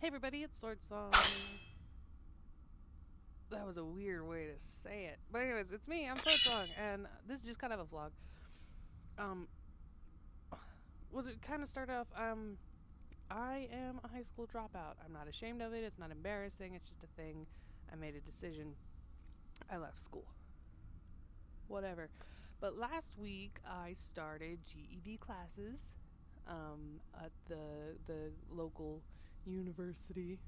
Hey everybody, it's Sword Song. That was a weird way to say it. But anyways, it's me, I'm Sword Song, and this is just kind of a vlog. Um, well, to kind of start off, I am a high school dropout. I'm not ashamed of it, it's not embarrassing, it's just a thing. I made a decision. I left school. Whatever. But last week, I started GED classes at the local university.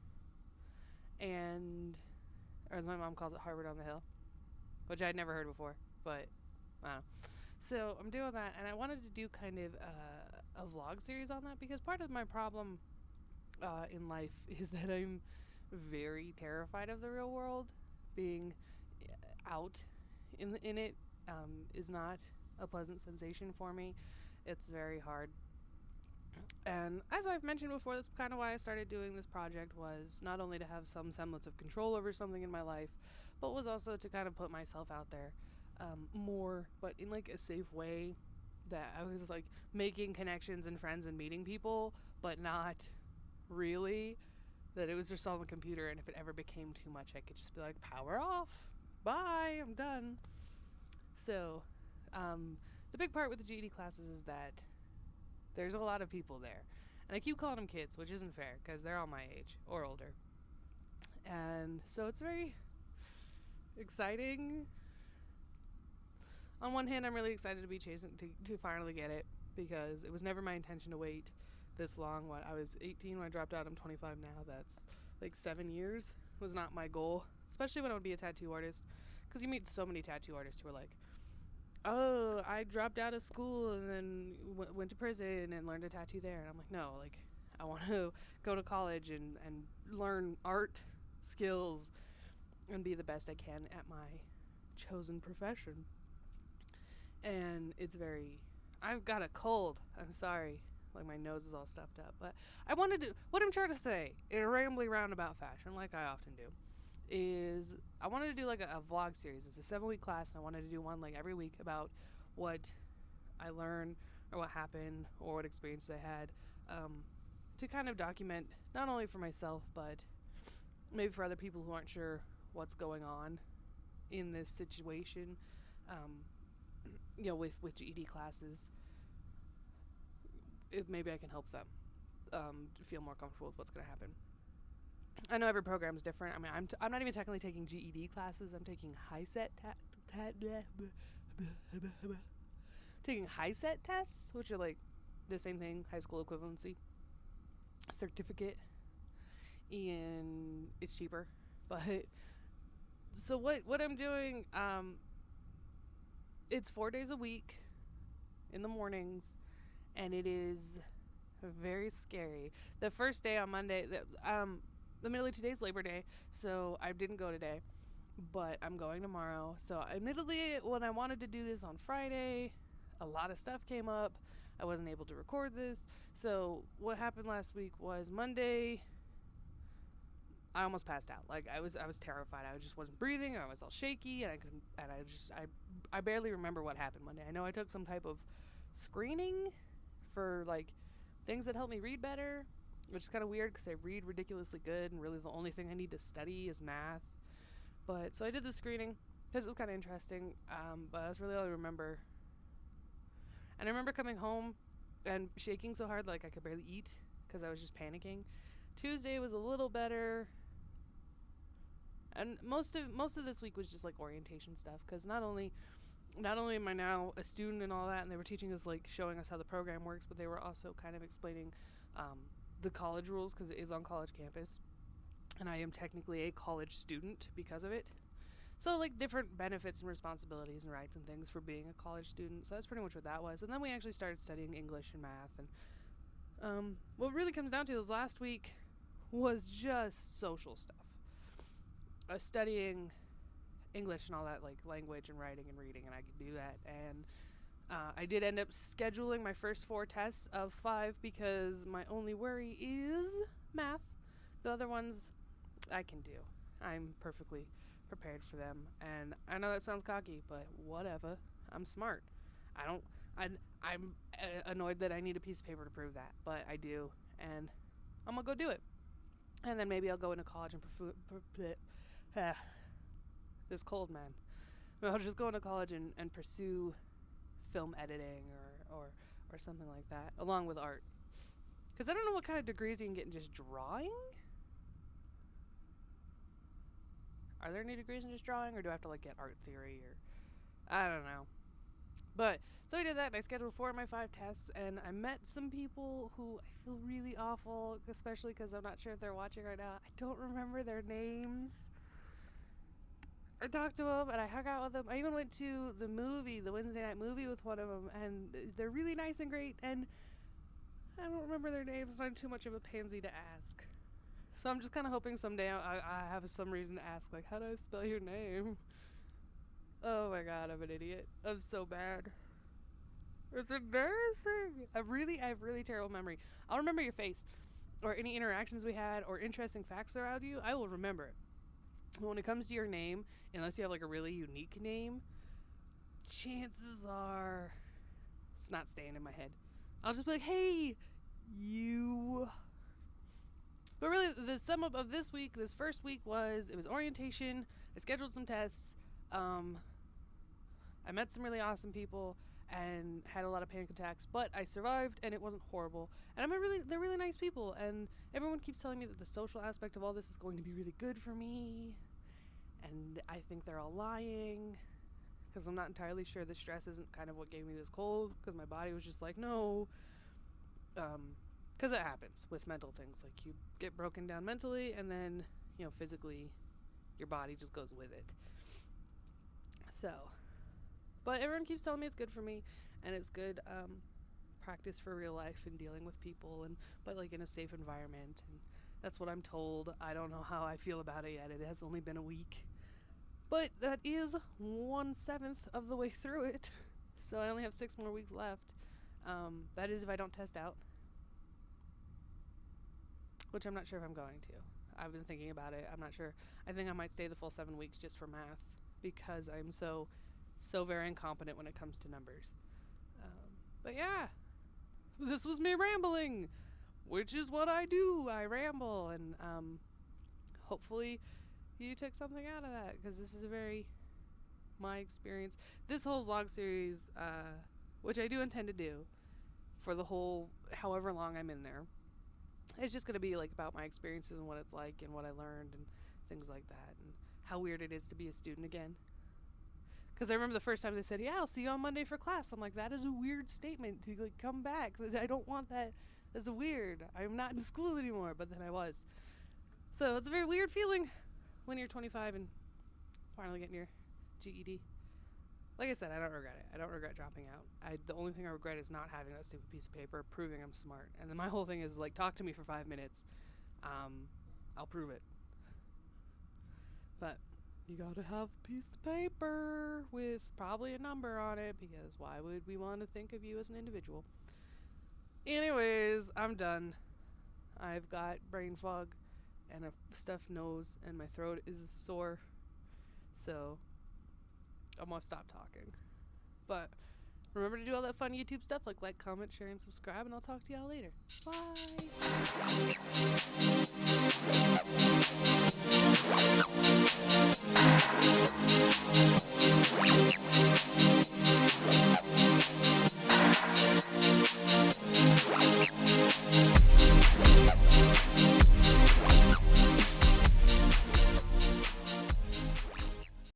And or as my mom calls it, Harvard on the Hill, which I'd never heard before, but I don't know. So I'm doing that, and I wanted to do kind of a vlog series on that because part of my problem in life is that I'm very terrified of the real world. Being out in it is not a pleasant sensation for me. It's very hard. And as I've mentioned before, that's kind of why I started doing this project, was not only to have some semblance of control over something in my life, but was also to kind of put myself out there more, but in like a safe way, that I was like making connections and friends and meeting people, but not really. That it was just on the computer, and if it ever became too much, I could just be like, power off, bye, I'm done. So, the big part with the GED classes is that there's a lot of people there. And I keep calling them kids, which isn't fair because they're all my age or older. And so it's very exciting. On one hand, I'm really excited to be chasing to finally get it because it was never my intention to wait this long. I was 18 when I dropped out. I'm 25 now. That's like 7 years was not my goal, especially when I would be a tattoo artist, because you meet so many tattoo artists who are like, oh, I dropped out of school and then went to prison and learned to tattoo there. And I'm like, no, like, I want to go to college and learn art skills and be the best I can at my chosen profession. And it's very, I've got a cold. I'm sorry. Like, my nose is all stuffed up. But I wanted to, what I'm trying to say in a rambly roundabout fashion, like I often do, is I wanted to do like a vlog series. It's a 7-week class, and I wanted to do one like every week about what I learned or what happened or what experience I had, to kind of document not only for myself but maybe for other people who aren't sure what's going on in this situation, with GED classes. If maybe I can help them feel more comfortable with what's going to happen. I know every program is different. I mean, I'm not even technically taking GED classes. I'm taking HiSET taking HiSET tests, which are like the same thing, high school equivalency certificate, and it's cheaper. But so what I'm doing, it's 4 days a week in the mornings, and it is very scary. The first day on Monday, the middle of today's Labor Day, so I didn't go today, but I'm going tomorrow. So admittedly, when I wanted to do this on Friday, a lot of stuff came up. I wasn't able to record this. So what happened last week was Monday, I almost passed out. Like, I was terrified. I just wasn't breathing. I was all shaky, and I barely remember what happened Monday. I know I took some type of screening for like things that help me read better, which is kind of weird because I read ridiculously good, and really the only thing I need to study is math. But so I did the screening because it was kind of interesting, but that's really all I remember. And I remember coming home and shaking so hard like I could barely eat because I was just panicking. Tuesday was a little better, and most of this week was just like orientation stuff, because not only am I now a student and all that, and they were teaching us, like, showing us how the program works, but they were also kind of explaining the college rules, because it is on college campus, and I am technically a college student because of it. So, like, different benefits and responsibilities and rights and things for being a college student. So that's pretty much what that was. And then we actually started studying English and math. And what really comes down to is last week was just social stuff. Studying English and all that, like language and writing and reading, and I could do that. And I did end up scheduling my first 4 tests of 5 because my only worry is math. The other ones I can do. I'm perfectly prepared for them, and I know that sounds cocky, but whatever. I'm smart. I'm annoyed that I need a piece of paper to prove that, but I do, and I'm gonna go do it. And then maybe I'll go into college and this cold, man. I'll just go into college and pursue film editing or something like that, along with art. Because I don't know what kind of degrees you can get in just drawing. Are there any degrees in just drawing, or do I have to like get art theory, or I don't know. But so I did that, and I scheduled 4 of my 5 tests, and I met some people who I feel really awful, especially because I'm not sure if they're watching right now. I don't remember their names. I talked to them, and I hung out with them. I even went to the Wednesday night movie with one of them, and they're really nice and great, and I don't remember their names, so I'm too much of a pansy to ask. So I'm just kind of hoping someday I have some reason to ask, like, how do I spell your name? Oh my god, I'm an idiot. I'm so bad. It's embarrassing. I have really terrible memory. I'll remember your face, or any interactions we had, or interesting facts around you. I will remember it. But when it comes to your name, unless you have like a really unique name, chances are it's not staying in my head. I'll just be like, hey, you. But really, the sum up of this week, this first week, it was orientation. I scheduled some tests. I met some really awesome people and had a lot of panic attacks, but I survived, and it wasn't horrible. And they're really nice people, and everyone keeps telling me that the social aspect of all this is going to be really good for me, and I think they're all lying, because I'm not entirely sure the stress isn't kind of what gave me this cold, because my body was just like, no, because it happens with mental things, like you get broken down mentally, and then, physically, your body just goes with it. So, but everyone keeps telling me it's good for me, and it's good practice for real life and dealing with people, but like in a safe environment, and that's what I'm told. I don't know how I feel about it yet. It has only been a week, but that is 1/7 of the way through it, so I only have 6 more weeks left. That is if I don't test out, which I'm not sure if I'm going to. I've been thinking about it. I'm not sure. I think I might stay the full 7 weeks just for math, because I'm so very incompetent when it comes to numbers. But yeah, this was me rambling, which is what I do. I ramble, and hopefully you took something out of that, because this is my experience. This whole vlog series, which I do intend to do for the whole however long I'm in there, it's just going to be like about my experiences and what it's like and what I learned and things like that, and how weird it is to be a student again. Because I remember the first time they said, yeah, I'll see you on Monday for class. I'm like, that is a weird statement to like come back. I don't want that. That's weird. I'm not in school anymore, but then I was. So it's a very weird feeling when you're 25 and finally getting your GED. Like I said, I don't regret it. I don't regret dropping out. The only thing I regret is not having that stupid piece of paper proving I'm smart. And then my whole thing is like, talk to me for 5 minutes. I'll prove it. But you gotta have a piece of paper with probably a number on it, because why would we want to think of you as an individual? Anyways, I'm done. I've got brain fog and a stuffed nose, and my throat is sore. So I'm gonna stop talking. But remember to do all that fun YouTube stuff, like, comment, share, and subscribe, and I'll talk to y'all later. Bye!